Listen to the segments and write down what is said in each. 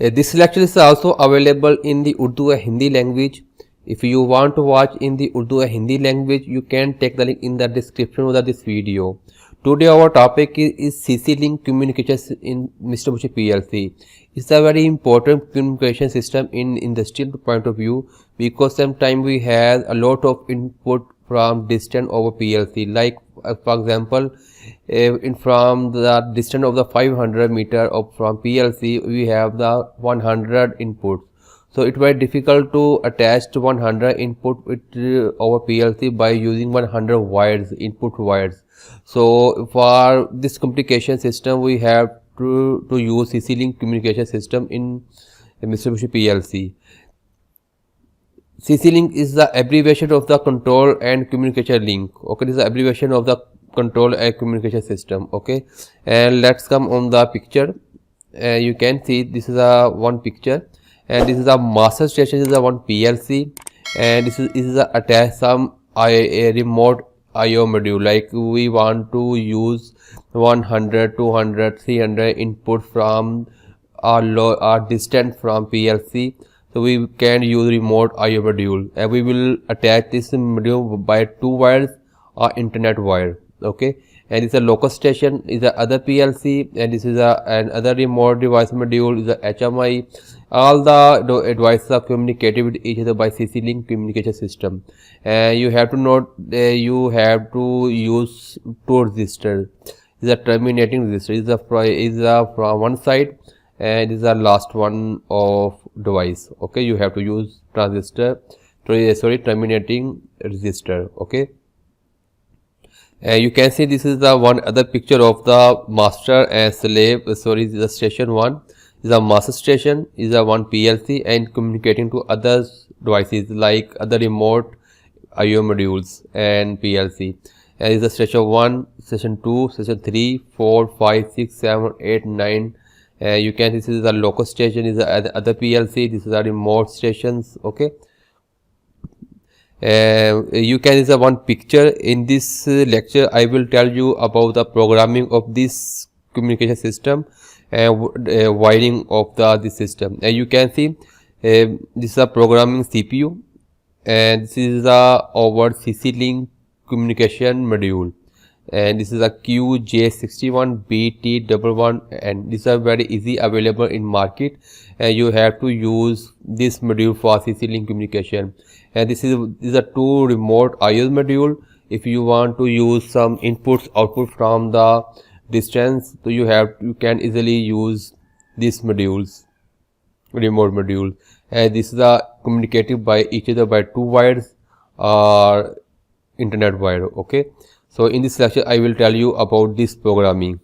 This lecture is also available in the Urdu and Hindi language. If you want to watch in the Urdu and Hindi language, you can take the link in the description of this video. Today our topic is CC link communications in Mitsubishi PLC. It's a very important communication system in industrial point of view, because sometimes we have a lot of input from distant over PLC. Like for example, from the distance of the 500 meter of from PLC, we have the 100 inputs. So it's very difficult to attach to 100 input with our PLC by using 100 wires, input wires. So for this communication system, we have to use CC link communication system in Mitsubishi PLC. CC link is the abbreviation of the control and communication link. Okay, this is the abbreviation of the control and communication system. Okay, and let's come on the picture. You can see this is a one picture, and this is a master station, this is a one PLC, and this is a attach some a remote IO module. Like we want to use 100, 200, 300 input from our distant from PLC. So we can use remote IO module, and we will attach this module by 2 wires or internet wire. Okay, and it's a local station is the other PLC, and this is another remote device module is the HMI. All the devices are communicated with each other by CC link communication system. And you have to note you have to use 2 resistors. Is a terminating resistor is from one side, and is the last one of device. Okay, you have to use terminating resistor. Okay, you can see this is the one other picture of the master and slave. This is the station 1 is a master station, is a one PLC and communicating to other devices like other remote IO modules and PLC. And is the station 1, station 2, station 3, 4, 5, 6, 7, 8, 9. You can see this is the local station, is the other PLC. This is the remote stations. Okay, you can see one picture. In this lecture I will tell you about the programming of this communication system and wiring of this system. And you can see this is a programming CPU, and this is our CC link communication module, and this is a QJ61BT11, and these are very easy available in market, and you have to use this module for CC link communication. And these are 2 remote IO module. If you want to use some inputs output from the distance, so you can easily use these modules, remote module. And this is communicated by each other by 2 wires or internet wire. Okay, so in this lecture I will tell you about this programming.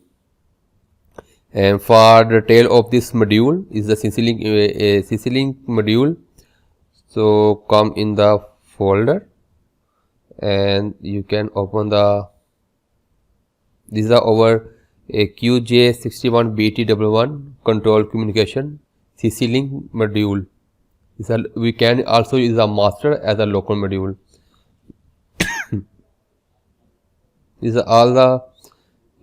And for the detail of this module is the CC link module. So come in the folder, and you can open these are our QJ61BT11 control communication CC link module. We can also use a master as a local module. These are all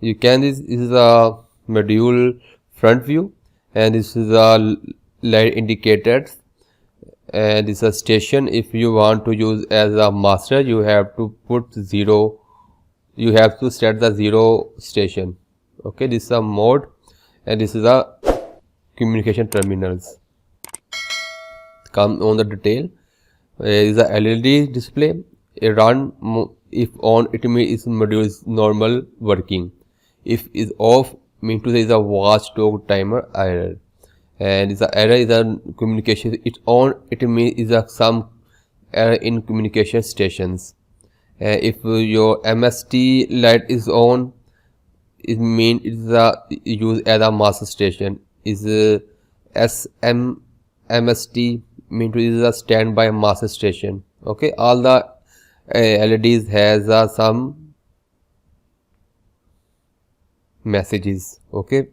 this is a module front view, and this is a light indicators, and this is a station. If you want to use as a master, you have to put 0, you have to set the 0 station. Okay, this is a mode, and this is a communication terminals. Come on the detail. Is a LED display. A run, if on, it means module is normal working. If is off, mean to say is a watchdog timer error. And is a error is a communication. It's on, it means is a some error in communication stations. If your MST light is on, it mean it's used as a master station. Is MST mean to is a standby master station. Okay, all the LEDs has some messages. Okay,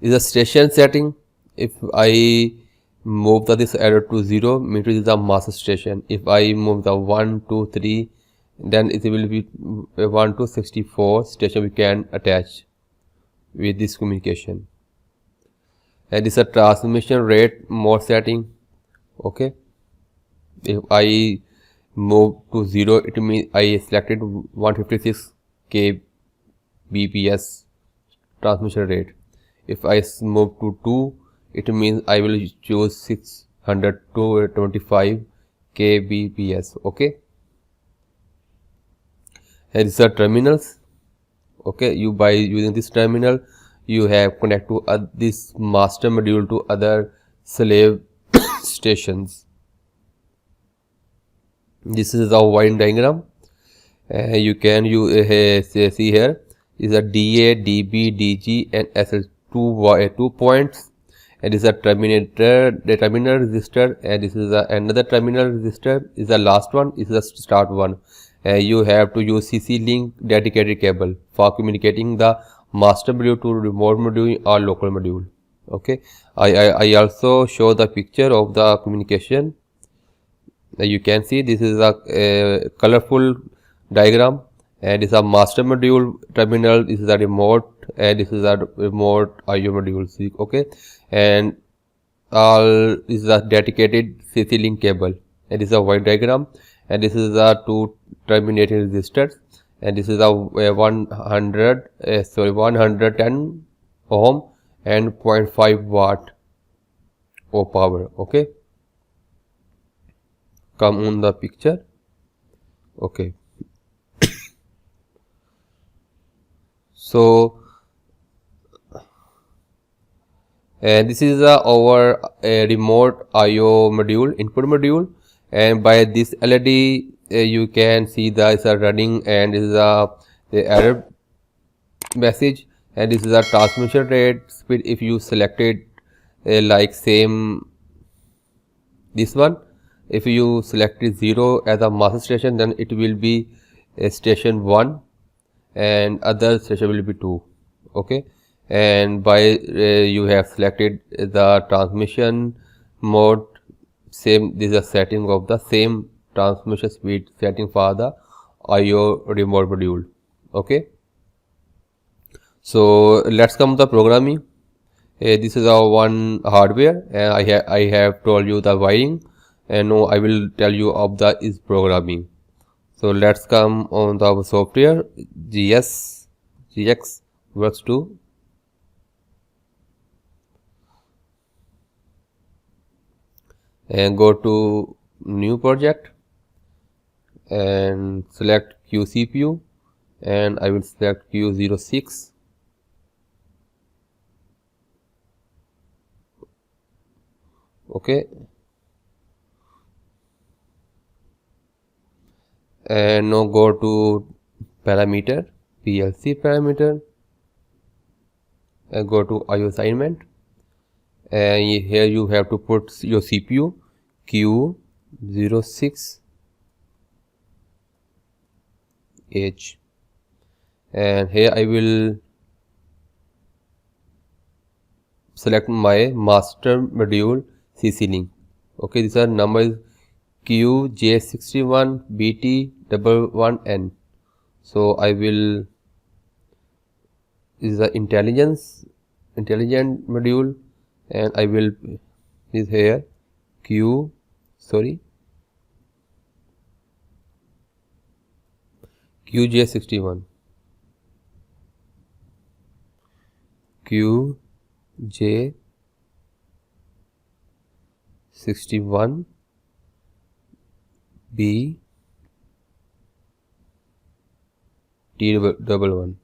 is a station setting. If I move this error to 0, mean to is a master station. If I move the 1, 2, 3, then it will be 1 to 64 station we can attach with this communication. and this is a transmission rate mode setting. Okay, if I move to 0, it means I selected 156 kbps transmission rate. If I move to 2, it means I will choose 625 kbps. Okay, and these are terminals. Okay, you by using this terminal you have connect to this master module to other slave stations. This is our wiring diagram. You can see here is a DA, DB, DG and SL two points, and this is a terminator, the terminal resistor, and this is another terminal resistor is the last one, is the start one. You have to use CC link dedicated cable for communicating the master module to remote module or local module. Okay, I also show the picture of the communication. You can see this is a colorful diagram, and this is a master module terminal, this is a remote, and this is a remote IO module. Okay, and all this is a dedicated CC link cable, and this is a white diagram, and this is a two terminating resistors, and this is a 110 ohm and 0.5 watt of power. Okay, come on the picture. Okay, so this is our remote IO module, input module, and by this LED you can see the is running, and this is the error message, and this is a transmission rate speed. If you selected like same this one, if you selected 0 as a master station, then it will be station 1 and other station will be 2. Okay, and by you have selected the transmission mode, same this is a setting of the same transmission speed setting for the IO remote module. Okay, so let's come to the programming. This is our one hardware, and I have told you the wiring, and now I will tell you of the is programming. So let's come on the software. GX works 2. And go to new project and select QCPU, and I will select Q06. Okay, and now go to parameter, PLC parameter, and go to IO assignment, and here you have to put your CPU Q06H, and here I will select my master module CC link. Okay, this number is QJ61BT11N. So I will, this is the intelligent module, and I will is here QJ61 QJ61 B T11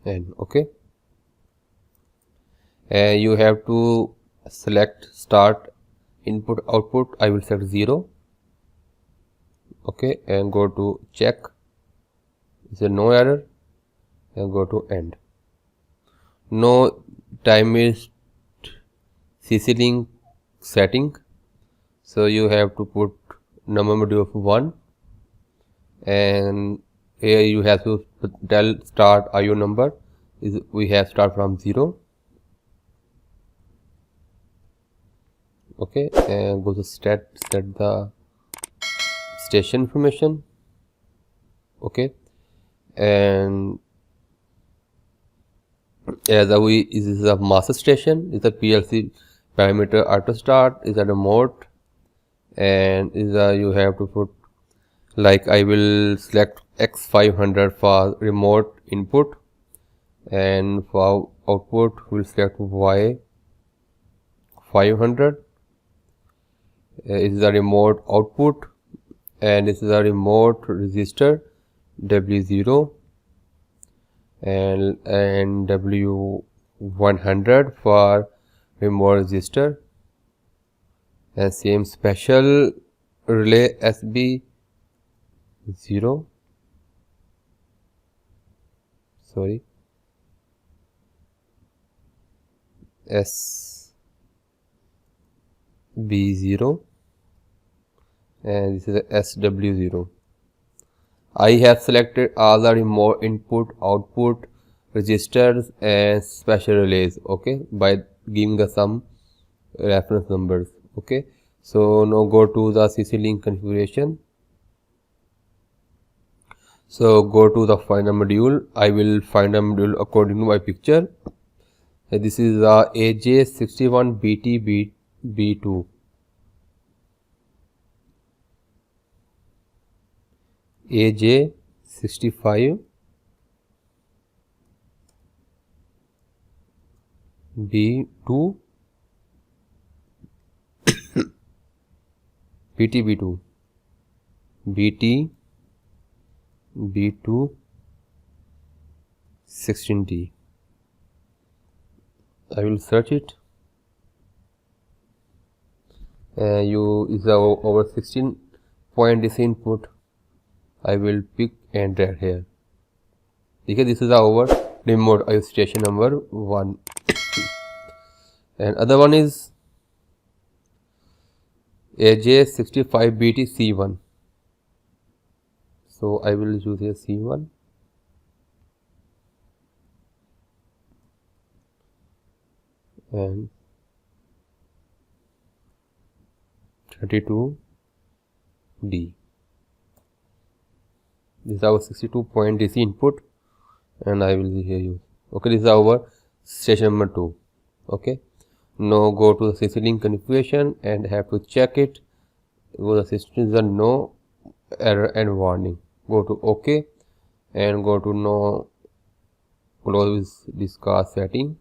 N. Okay, and you have to select start input output. I will select 0. Okay, and go to check, is no error, and go to end. No time is CC link setting, so you have to put number module of 1, and here you have to tell start IO number is we have start from 0. Okay, and go to set the station information. Okay, and As this is a master station, is a PLC parameter auto start, is a remote, and is a you have to put, like I will select X500 for remote input, and for output we'll select Y500. This is a remote output, and this is a remote resistor W0, and W100 for remote resistor, and same special relay SB0, sorry, SB0, and this is a SW0. I have selected all the remote input, output, registers and special relays, okay, by giving the some reference numbers, okay. So now go to the CC link configuration. So go to the find a module. I will find a module according to my picture. This is the AJ61BTB2. AJ65 B2 BTB2 BT B2 16T. I will search it. You is over 16 point DC input. I will pick and drag here. Okay, this is our remote IO station number 1. And other one is AJ65BTC1. So I will use here C1. And 32D. This is our 62 point DC input, and I will here use. Okay, this is our station number 2. Okay, now go to the CC link configuration and have to check it. Go to the system is a no error and warning. Go to OK and go to no, close this car setting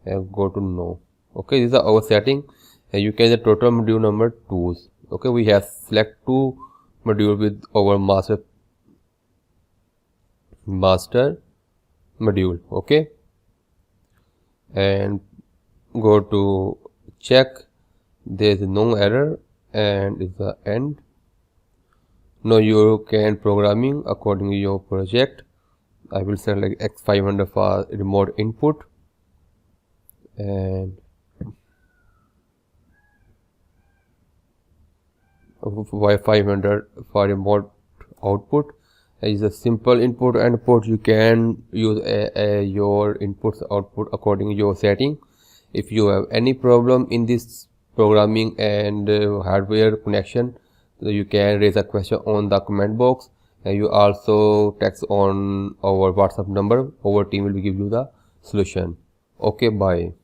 and go to no. Okay, this is our setting, and you can the total module number 2s. Okay, we have select 2 module with our master module. Okay, and go to check, there is no error and is the end. Now you can programming according to your project. I will select X500 for remote input and Y500 for remote output. Is a simple input and output. You can use your inputs output according to your setting. If you have any problem in this programming and hardware connection, so you can raise a question on the comment box, and you also text on our WhatsApp number. Our team will give you the solution. Okay, bye.